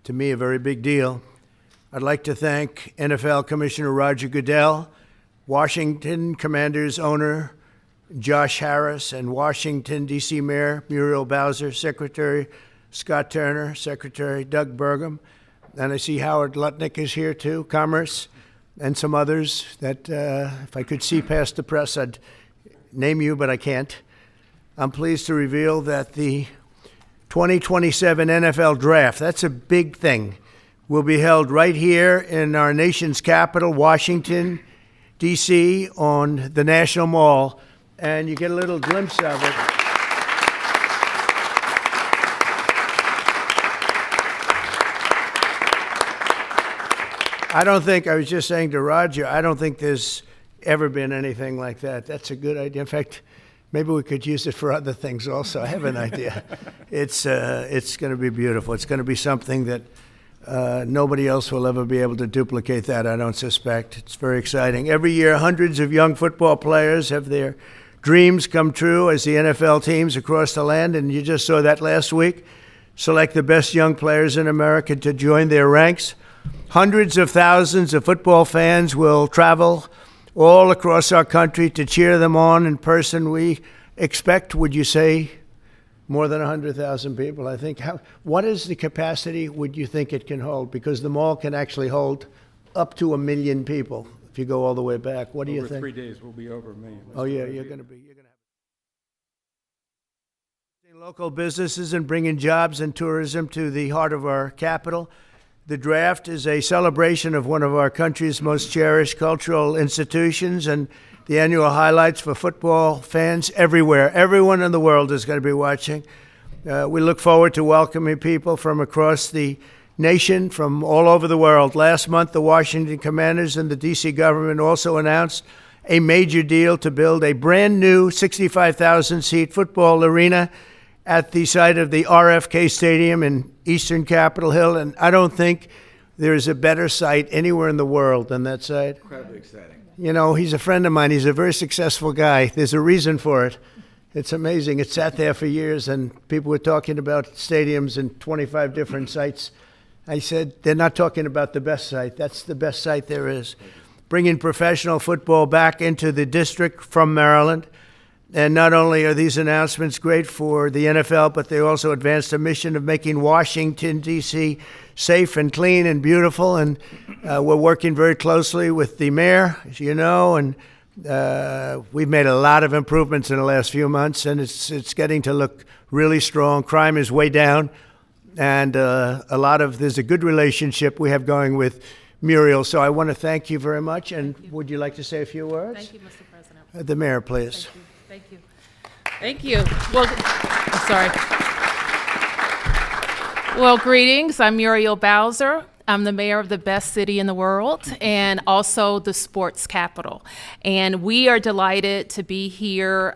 to me, a very big deal. I'd like to thank NFL Commissioner Roger Goodell, Washington Commanders owner Josh Harris, and Washington, D.C. Mayor Muriel Bowser, Secretary Scott Turner, Secretary Doug Burgum, and I see Howard Lutnick is here too, Commerce, and some others that if I could see past the press, I'd name you, but I can't. I'm pleased to reveal that the 2027 NFL Draft, that's a big thing, will be held right here in our nation's capital, Washington, D.C., on the National Mall, and you get a little glimpse of it. I was just saying to Roger, I don't think there's ever been anything like that. That's a good idea. In fact, maybe we could use it for other things also. I have an idea. It's going to be beautiful. It's going to be something that nobody else will ever be able to duplicate that, I don't suspect. It's very exciting. Every year, hundreds of young football players have their dreams come true as the NFL teams across the land, and you just saw that last week, select the best young players in America to join their ranks. Hundreds of thousands of football fans will travel all across our country to cheer them on in person. We expect, would you say, more than 100,000 people, I think. What is the capacity would you think it can hold? Because the mall can actually hold up to 1 million people if you go all the way back. What do you think? Over 3 days, we'll be over 1 million. Oh, yeah, you're going to have local businesses and bringing jobs and tourism to the heart of our capital. The draft is a celebration of one of our country's most cherished cultural institutions and the annual highlights for football fans everywhere. Everyone in the world is going to be watching. We look forward to welcoming people from across the nation, from all over the world. Last month, the Washington Commanders and the D.C. government also announced a major deal to build a brand new 65,000-seat football arena at the site of the RFK Stadium in eastern Capitol Hill, and I don't think there is a better site anywhere in the world than that site. Incredibly exciting. You know, he's a friend of mine. He's a very successful guy. There's a reason for it. It's amazing. It sat there for years, and people were talking about stadiums in 25 different sites. I said, they're not talking about the best site. That's the best site there is. Bringing professional football back into the district from Maryland. And not only are these announcements great for the NFL, but they also advance the mission of making Washington, D.C. safe and clean and beautiful. And we're working very closely with the mayor, as you know, and we've made a lot of improvements in the last few months, and it's getting to look really strong. Crime is way down, and there's a good relationship we have going with Muriel. So I want to thank you very much. And would you like to say a few words? Thank you, Mr. President. The mayor, please. Thank you. Thank you. Well, I'm sorry. Well, greetings. I'm Muriel Bowser. I'm the mayor of the best city in the world and also the sports capital. And we are delighted to be here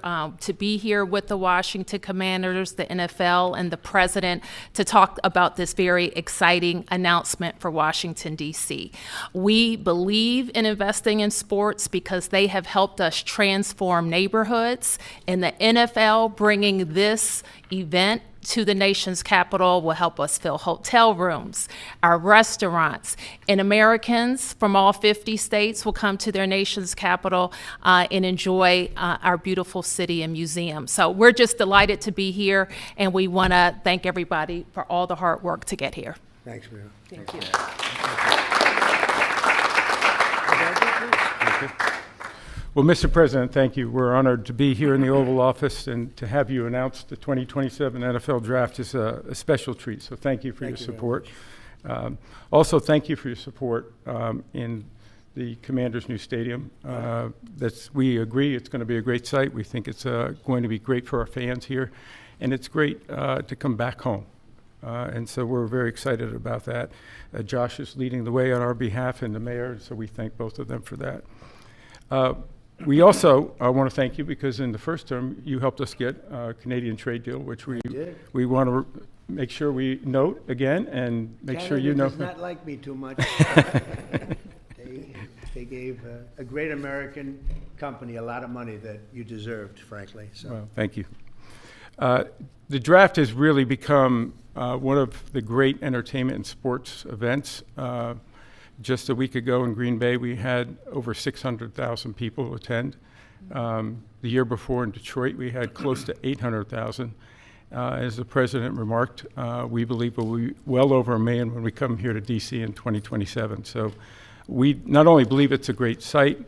with the Washington Commanders, the NFL, and the president to talk about this very exciting announcement for Washington, D.C. We believe in investing in sports because they have helped us transform neighborhoods, and the NFL bringing this event to the nation's capital will help us fill hotel rooms, our restaurants, and Americans from all 50 states will come to their nation's capital and enjoy our beautiful city and museum. So we're just delighted to be here, and we want to thank everybody for all the hard work to get here. Thanks, Mayor. Thank you. Well, Mr. President, thank you. We're honored to be here in the Oval Office, and to have you announce the 2027 NFL Draft is a special treat. So thank you for your support. Also, thank you for your support in the Commanders' new stadium. We agree it's going to be a great site. We think it's going to be great for our fans here, and it's great to come back home. And so we're very excited about that. Josh is leading the way on our behalf, and the mayor, so we thank both of them for that. We also want to thank you because in the first term you helped us get a Canadian trade deal, which we want to make sure we note again and make Canada sure you know. Does not like me too much. They gave a great American company a lot of money that you deserved, frankly. So. Well, thank you. The draft has really become one of the great entertainment and sports events. Just a week ago in Green Bay, we had over 600,000 people attend. The year before in Detroit, we had close to 800,000. As the president remarked, we believe we'll be well over 1 million when we come here to DC in 2027. So we not only believe it's a great site,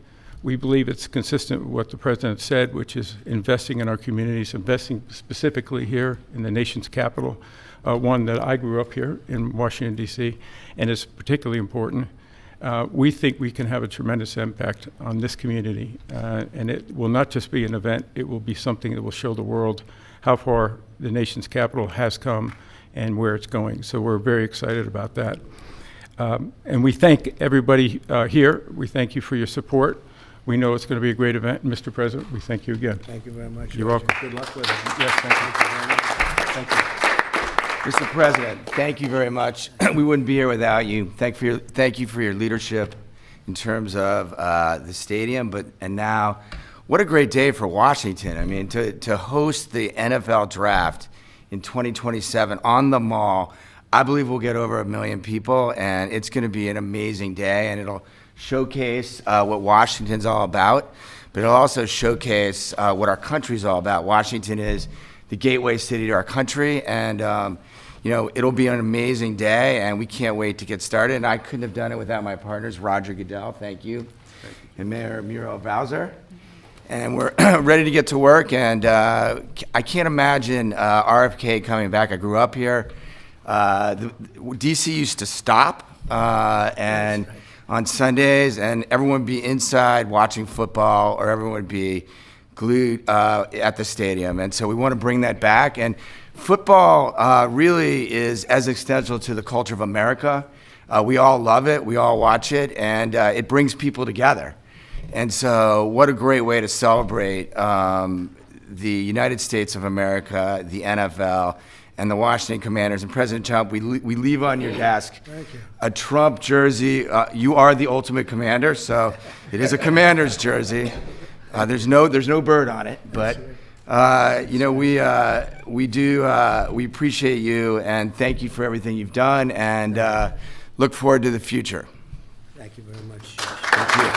we believe it's consistent with what the president said, which is investing in our communities, investing specifically here in the nation's capital, one that I grew up here in Washington, D.C., and is particularly important. We think we can have a tremendous impact on this community, and it will not just be an event, it will be something that will show the world how far the nation's capital has come and where it's going. So we're very excited about that. And we thank everybody here. We thank you for your support. We know it's going to be a great event. Mr. President, we thank you again. Thank you very much. You're Roger. welcome. Good luck with it. Yes, thank you very much. Thank you. Mr. President, thank you very much. We wouldn't be here without you. Thank you for your leadership in terms of the stadium, and now, what a great day for Washington. I mean, to host the NFL draft in 2027 on the Mall. I believe we'll get over 1 million people, and it's going to be an amazing day, and it'll showcase what Washington's all about, but it'll also showcase what our country's all about. Washington is the gateway city to our country, and it'll be an amazing day, and we can't wait to get started. And I couldn't have done it without my partners, Roger Goodell, thank you, and Mayor Muriel Bowser. And we're ready to get to work, and I can't imagine RFK coming back. I grew up here. DC used to stop and on Sundays, and everyone would be inside watching football, or everyone would be glued at the stadium. And so we want to bring that back. And football really is as essential to the culture of America. We all love it. We all watch it, and it brings people together. And so what a great way to celebrate the United States of America, the NFL, and the Washington Commanders. And President Trump, we leave on your desk a Trump jersey. You are the ultimate commander, so it is a Commander's jersey. There's no bird on it, but we appreciate you, and thank you for everything you've done, and look forward to the future. Thank you very much. Thank you.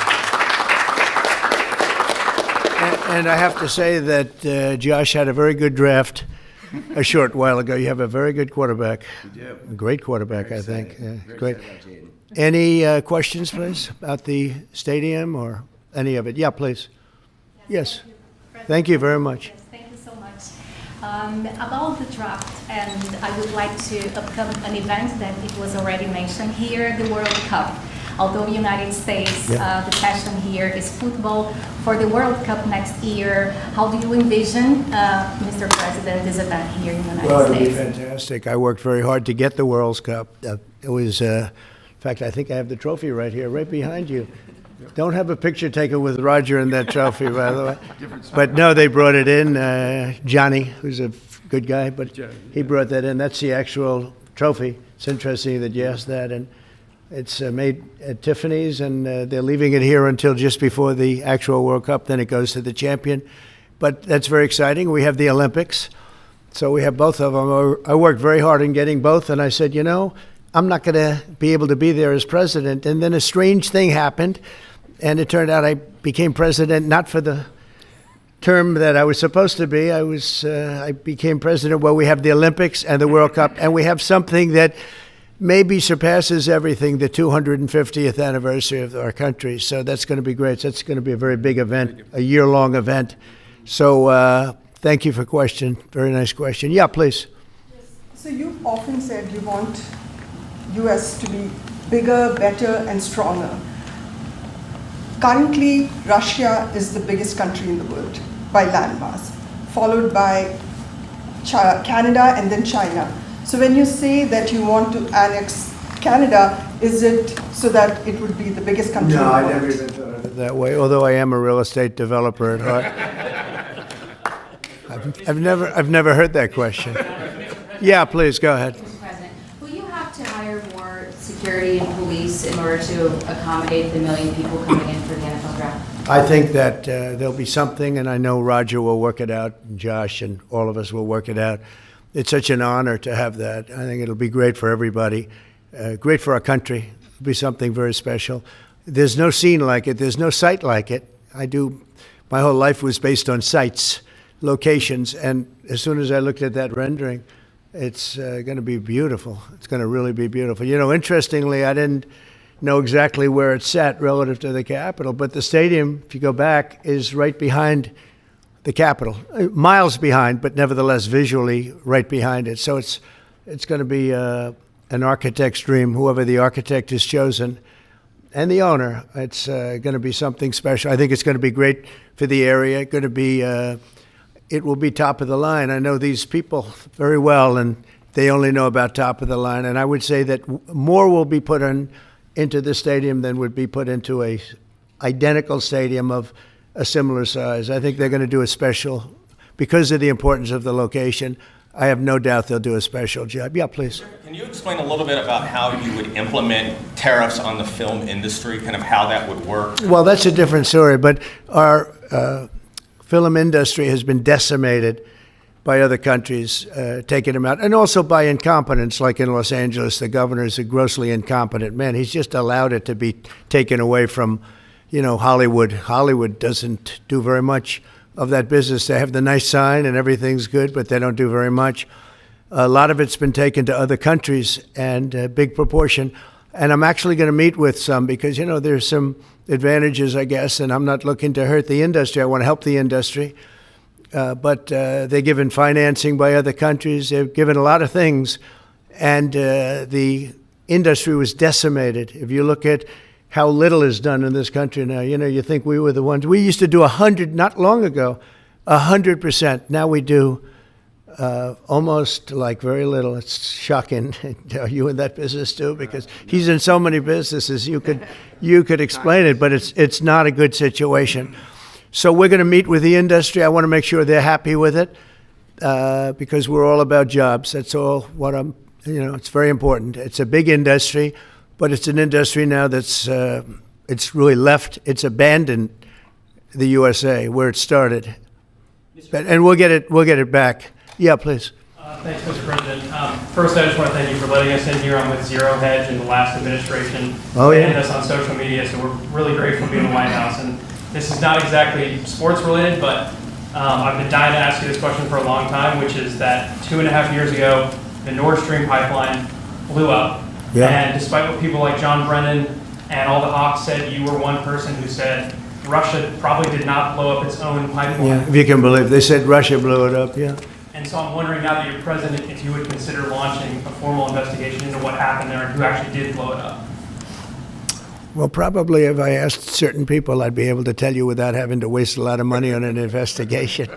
And I have to say that Josh had a very good draft a short while ago. You have a very good quarterback. We do. A great quarterback, I think. Yeah, Very great. excited about Jaden. Any questions, please, about the stadium or any of it? Yeah, please. Yes. Thank you very much. Yes, thank you so much. About the draft, and I would like to upcome an event that it was already mentioned here, the World Cup. Although United States, the passion here is football. For the World Cup next year, how do you envision, Mr. President, this event here in the United Well, it'll be States? fantastic. I worked very hard to get the World Cup. It was, in fact, I think I have the trophy right here, right behind you. Don't have a picture taken with Roger and that trophy, by the way. But no, they brought it in. Johnny, who's a good guy, but he brought that in. That's the actual trophy. It's interesting that you asked that. And it's made at Tiffany's, and they're leaving it here until just before the actual World Cup. Then it goes to the champion. But that's very exciting. We have the Olympics. So we have both of them. I worked very hard in getting both, and I said, I'm not going to be able to be there as president. And then a strange thing happened, and it turned out I became president not for the term that I was supposed to be. I became president while we have the Olympics and the World Cup, and we have something that maybe surpasses everything, the 250th anniversary of our country. So that's going to be great. That's going to be a very big event, a year-long event. So thank you for question. Very nice question. Yeah, please. So you've often said you want U.S. to be bigger, better, and stronger. Currently, Russia is the biggest country in the world by landmass, followed by Canada and then China. So when you say that you want to annex Canada, is it so that it would be the biggest country in the world? No, I never even thought of it that way, although I am a real estate developer at heart. I've never heard that question. Yeah, please, go ahead. Mr. President, will you have to hire more security and police in order to accommodate the 1 million people coming in for the NFL draft? I think that there'll be something, and I know Roger will work it out, and Josh and all of us will work it out. it's such an honor to have that. I think it'll be great for everybody, great for our country. It'll be something very special. There's no scene like it. There's no site like it. My whole life was based on sites, locations, and as soon as I looked at that rendering, it's going to be beautiful. It's going to really be beautiful. You know, interestingly, I didn't know exactly where it's sat relative to the Capitol, but the stadium, if you go back, is right behind the Capitol, miles behind, but nevertheless visually right behind it. So it's going to be an architect's dream, whoever the architect is chosen, and the owner. It's going to be something special. I think it's going to be great for the area. Going to be, it will be top of the line. I know these people very well, and they only know about top of the line. And I would say that more will be put into the stadium than would be put into a identical stadium of a similar size. I think they're going to do a special, because of the importance of the location. I have no doubt they'll do a special job. Yeah, please. Can you explain a little bit about how you would implement tariffs on the film industry, kind of how that would work? Well, that's a different story, but our film industry has been decimated by other countries taking them out, and also by incompetence, like in Los Angeles. The governor is a grossly incompetent man. He's just allowed it to be taken away from, Hollywood. Hollywood doesn't do very much of that business. They have the nice sign and everything's good, but they don't do very much. A lot of it's been taken to other countries, and a big proportion. And I'm actually going to meet with some because, there's some advantages, I guess, and I'm not looking to hurt the industry. I want to help the industry. But they're given financing by other countries. They're given a lot of things. And the industry was decimated. If you look at how little is done in this country now, you think we were the ones. We used to do 100, not long ago, 100%. Now we do almost like very little. It's shocking. Are you in that business too? Because he's in so many businesses. You could explain it, but it's not a good situation. So we're going to meet with the industry. I want to make sure they're happy with it because we're all about jobs. That's all what it's very important. It's a big industry, but it's an industry now that's it's really left. It's abandoned the USA where it started, and we'll get it back. Yeah, please. Thanks, Mr. President. First, I just want to thank you for letting us in here. I'm with Zero Hedge in the last administration. Oh, yeah. And us on social media, so we're really grateful to be in the White House. And this is not exactly sports related, but I've been dying to ask you this question for a long time, which is that 2.5 years ago, the Nordstream pipeline blew up. Yeah. And despite what people like John Brennan and all the hawks said, you were one person who said Russia probably did not blow up its own pipeline. Yeah, if you can believe. They said Russia blew it up, yeah. And so I'm wondering now that you're president, if you would consider launching a formal investigation into what happened there and who actually did blow it up. Well, probably if I asked certain people, I'd be able to tell you without having to waste a lot of money on an investigation.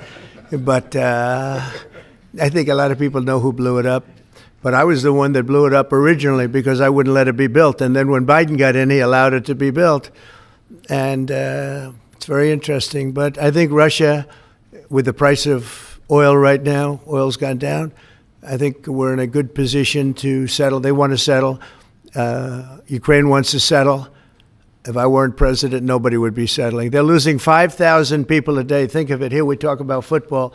But I think a lot of people know who blew it up. But I was the one that blew it up originally because I wouldn't let it be built. And then when Biden got in, he allowed it to be built. And it's very interesting. But I think Russia, with the price of oil right now, oil's gone down, I think we're in a good position to settle. They want to settle. Ukraine wants to settle. If I weren't president, nobody would be settling. They're losing 5,000 people a day. Think of it. Here we talk about football.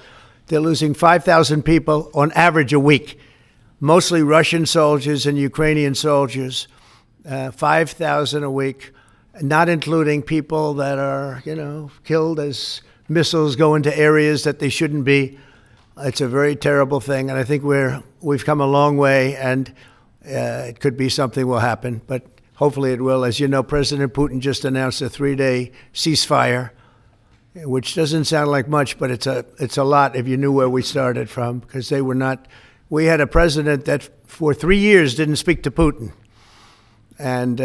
They're losing 5,000 people on average a week, mostly Russian soldiers and Ukrainian soldiers, 5,000 a week, not including people that are, killed as missiles go into areas that they shouldn't be. It's a very terrible thing, and I think we've come a long way, and it could be something will happen, but hopefully it will. As you know, President Putin just announced a 3-day ceasefire, which doesn't sound like much, but it's a lot if you knew where we started from, because they were not. We had a president that for 3 years didn't speak to Putin, and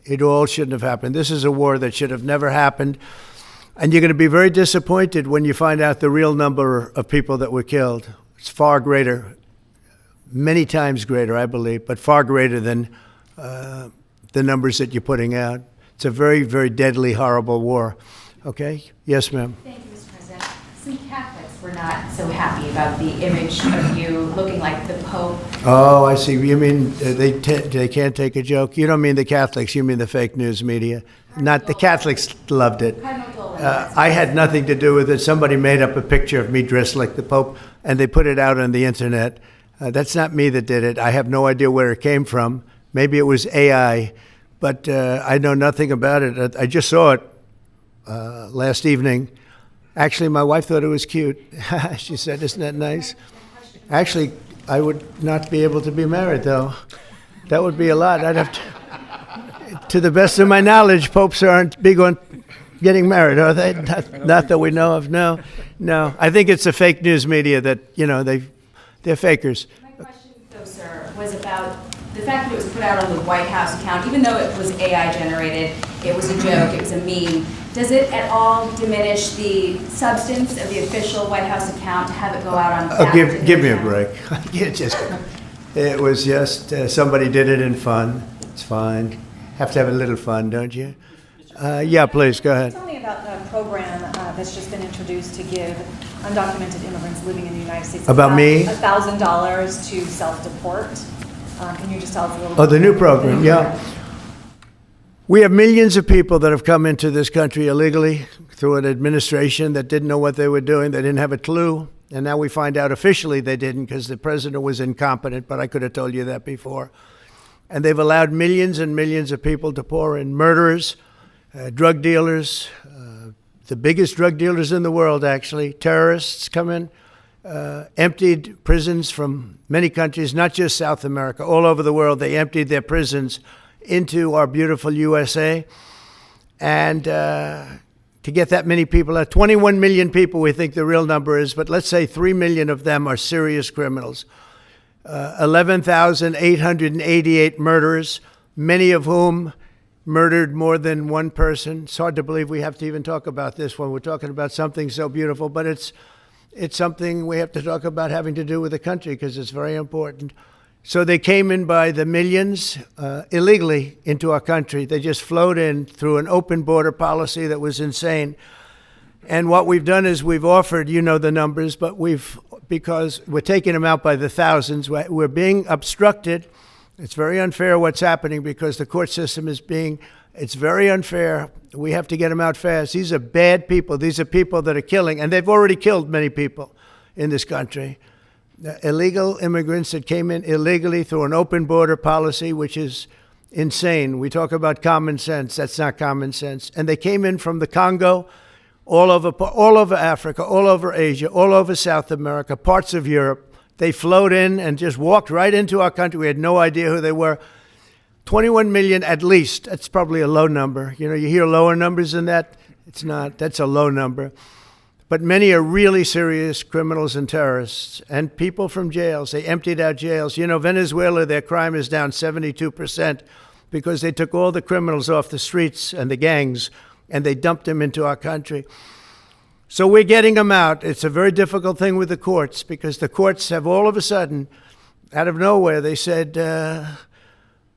it all shouldn't have happened. This is a war that should have never happened. And you're going to be very disappointed when you find out the real number of people that were killed. It's far greater, many times greater, I believe, but far greater than the numbers that you're putting out. It's a very, very deadly, horrible war. Okay? Yes, ma'am. Thank you, Mr. President. Some Catholics were not so happy about the image of you looking like the Pope. Oh, I see. You mean they can't take a joke? You don't mean the Catholics. You mean the fake news media. Not the Catholics loved it. Cardinal Dolan I had nothing to do with it. Somebody made up a picture of me dressed like the Pope, and they put it out on the internet. That's not me that did it. I have no idea where it came from. Maybe it was AI, but I know nothing about it. I just saw it last evening. Actually, my wife thought it was cute. She said, "Isn't that nice?" Actually, I would not be able to be married, though. That would be a lot. I'd have to the best of my knowledge, popes aren't big on getting married, are they? Not that we know of. No. I think it's the fake news media that, they're fakers. My question, though, sir, was about the fact that it was put out on the White House account, even though it was AI generated, it was a joke, it was a meme. Does it at all diminish the substance of the official White House account to have it go out on that? Give me a break. It was just somebody did it in fun. It's fine. Have to have a little fun, don't you? Yeah, please, go ahead. Tell me about the program that's just been introduced to give undocumented immigrants living in the United States About me? $1,000 to self-deport. Can you just tell us a little bit? Oh, the new program, yeah. We have millions of people that have come into this country illegally through an administration that didn't know what they were doing. They didn't have a clue. And now we find out officially they didn't because the president was incompetent, but I could have told you that before. And they've allowed millions and millions of people to pour in. Murderers, drug dealers, the biggest drug dealers in the world, actually. Terrorists come in, emptied prisons from many countries, not just South America, all over the world. They emptied their prisons into our beautiful USA. And to get that many people, 21 million people we think the real number is, but let's say 3 million of them are serious criminals. 11,888 murderers, many of whom murdered more than one person. It's hard to believe we have to even talk about this when we're talking about something so beautiful, but it's something we have to talk about having to do with the country because it's very important. So they came in by the millions illegally into our country. They just flowed in through an open border policy that was insane. And what we've done is we've offered, you know the numbers, but because we're taking them out by the thousands, we're being obstructed. It's very unfair what's happening because the court system it's very unfair. We have to get them out fast. These are bad people. These are people that are killing, and they've already killed many people in this country. Illegal immigrants that came in illegally through an open border policy, which is insane. We talk about common sense. That's not common sense. And they came in from the Congo, all over Africa, all over Asia, all over South America, parts of Europe. They flowed in and just walked right into our country. We had no idea who they were. 21 million at least. That's probably a low number. You hear lower numbers than that. It's not. That's a low number. But many are really serious criminals and terrorists and people from jails. They emptied out jails. Venezuela, their crime is down 72% because they took all the criminals off the streets and the gangs and they dumped them into our country. So we're getting them out. It's a very difficult thing with the courts because the courts have all of a sudden, out of nowhere, they said,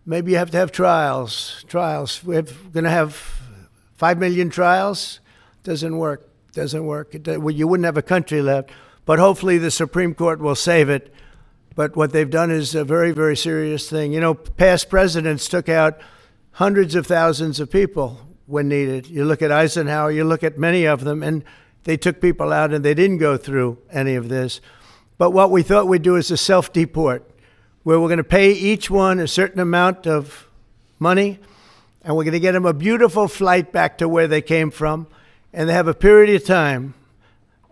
maybe you have to have trials. We're going to have 5 million trials. Doesn't work. You wouldn't have a country left. But hopefully the Supreme Court will save it. But what they've done is a very, very serious thing. Past presidents took out hundreds of thousands of people when needed. You look at Eisenhower, you look at many of them, and they took people out and they didn't go through any of this. But what we thought we'd do is a self-deport, where we're going to pay each one a certain amount of money, and we're going to get them a beautiful flight back to where they came from. And they have a period of time.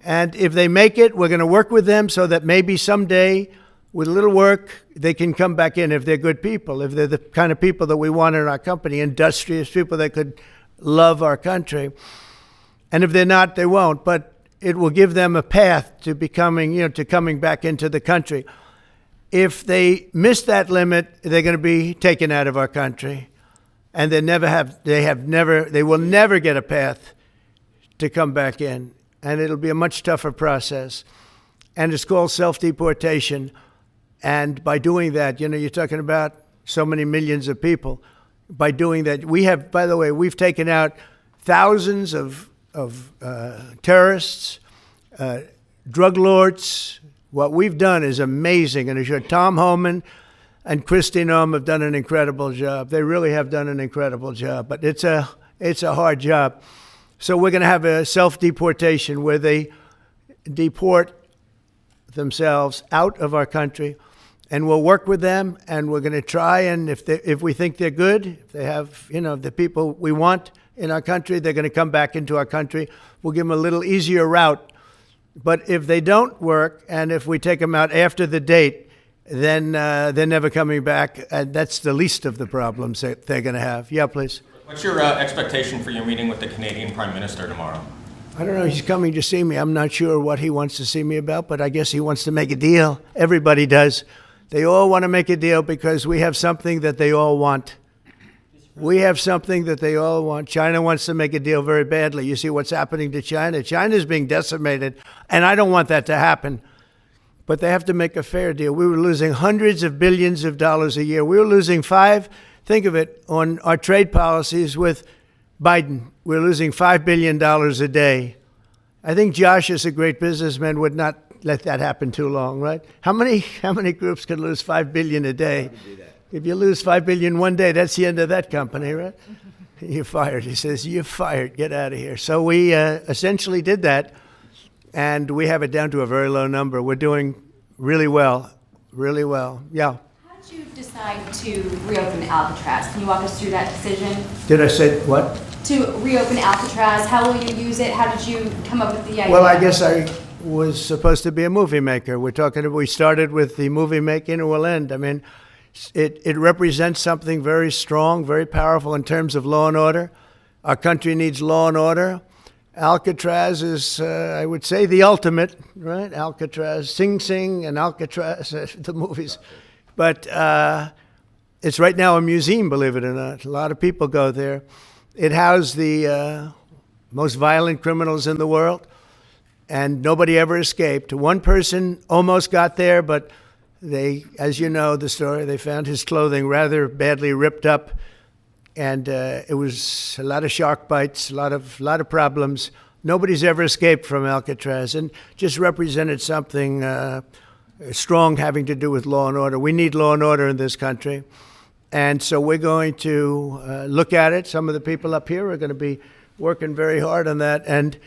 And if they make it, we're going to work with them so that maybe someday, with a little work, they can come back in if they're good people, if they're the kind of people that we want in our company, industrious people that could love our country. And if they're not, they won't. But it will give them a path to coming back into the country. If they miss that limit, they're going to be taken out of our country. And they will never get a path to come back in, and it'll be a much tougher process. And it's called self-deportation. And by doing that, you're talking about so many millions of people. By doing that, we've taken out thousands of terrorists, drug lords. What we've done is amazing. And I'm sure Tom Homan and Kristi Noem have done an incredible job. They really have done an incredible job, but it's a hard job. So we're going to have a self-deportation where they deport themselves out of our country, and we'll work with them, and we're going to try, and if we think they're good, if they have, the people we want in our country, they're going to come back into our country. We'll give them a little easier route. But if they don't work, and if we take them out after the date, then they're never coming back, and that's the least of the problems that they're going to have. Yeah, please. What's your expectation for your meeting with the Canadian Prime Minister tomorrow? I don't know. He's coming to see me. I'm not sure what he wants to see me about, but I guess he wants to make a deal. Everybody does. They all want to make a deal because we have something that they all want. We have something that they all want. China wants to make a deal very badly. You see what's happening to China? China's being decimated, and I don't want that to happen. But they have to make a fair deal. We were losing hundreds of billions of dollars a year. We were losing think of it, on our trade policies with Biden. We're losing $5 billion a day. I think Josh, as a great businessman, would not let that happen too long, right? How many groups can lose $5 billion a day? If you lose $5 billion one day, that's the end of that company, right? You're fired. He says, you're fired. Get out of here. So we essentially did that, and we have it down to a very low number. We're doing really well, really well. Yeah. How did you decide to reopen Alcatraz? Can you walk us through that decision? Did I say what? To reopen Alcatraz, how will you use it? How did you come up with the idea? Well, I guess I was supposed to be a movie maker. We started with the movie making, and we'll end. I mean, it represents something very strong, very powerful in terms of law and order. Our country needs law and order. Alcatraz is, I would say, the ultimate, right? Alcatraz, Sing Sing and Alcatraz, the movies. But it's right now a museum, believe it or not. A lot of people go there. It housed the most violent criminals in the world, and nobody ever escaped. One person almost got there, but they, as you know the story, they found his clothing rather badly ripped up, and it was a lot of shark bites, a lot of problems. Nobody's ever escaped from Alcatraz, and just represented something strong having to do with law and order. We need law and order in this country. And so we're going to look at it. Some of the people up here are going to be working very hard on that. And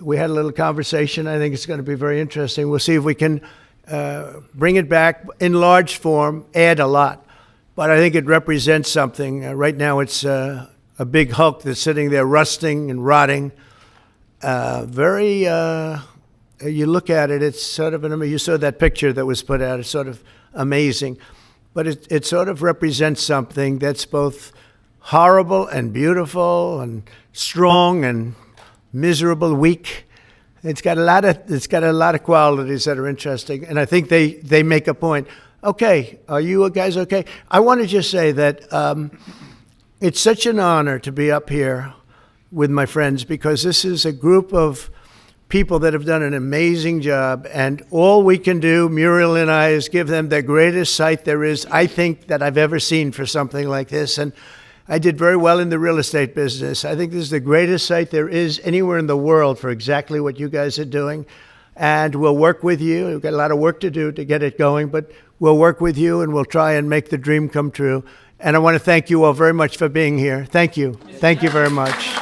we had a little conversation. I think it's going to be very interesting. We'll see if we can bring it back in large form, add a lot. But I think it represents something. Right now it's a big hulk that's sitting there rusting and rotting. You look at it, it's sort of, you saw that picture that was put out. It's sort of amazing. But it sort of represents something that's both horrible and beautiful and strong and miserable, weak. It's got a lot of qualities that are interesting, and I think they make a point. Okay, are you guys okay? I want to just say that it's such an honor to be up here with my friends, because this is a group of people that have done an amazing job, and all we can do, Muriel and I, is give them the greatest site there is, I think, that I've ever seen for something like this. And I did very well in the real estate business. I think this is the greatest site there is anywhere in the world for exactly what you guys are doing. And we'll work with you. We've got a lot of work to do to get it going, but we'll work with you, and we'll try and make the dream come true. And I want to thank you all very much for being here. Thank you. Thank you very much.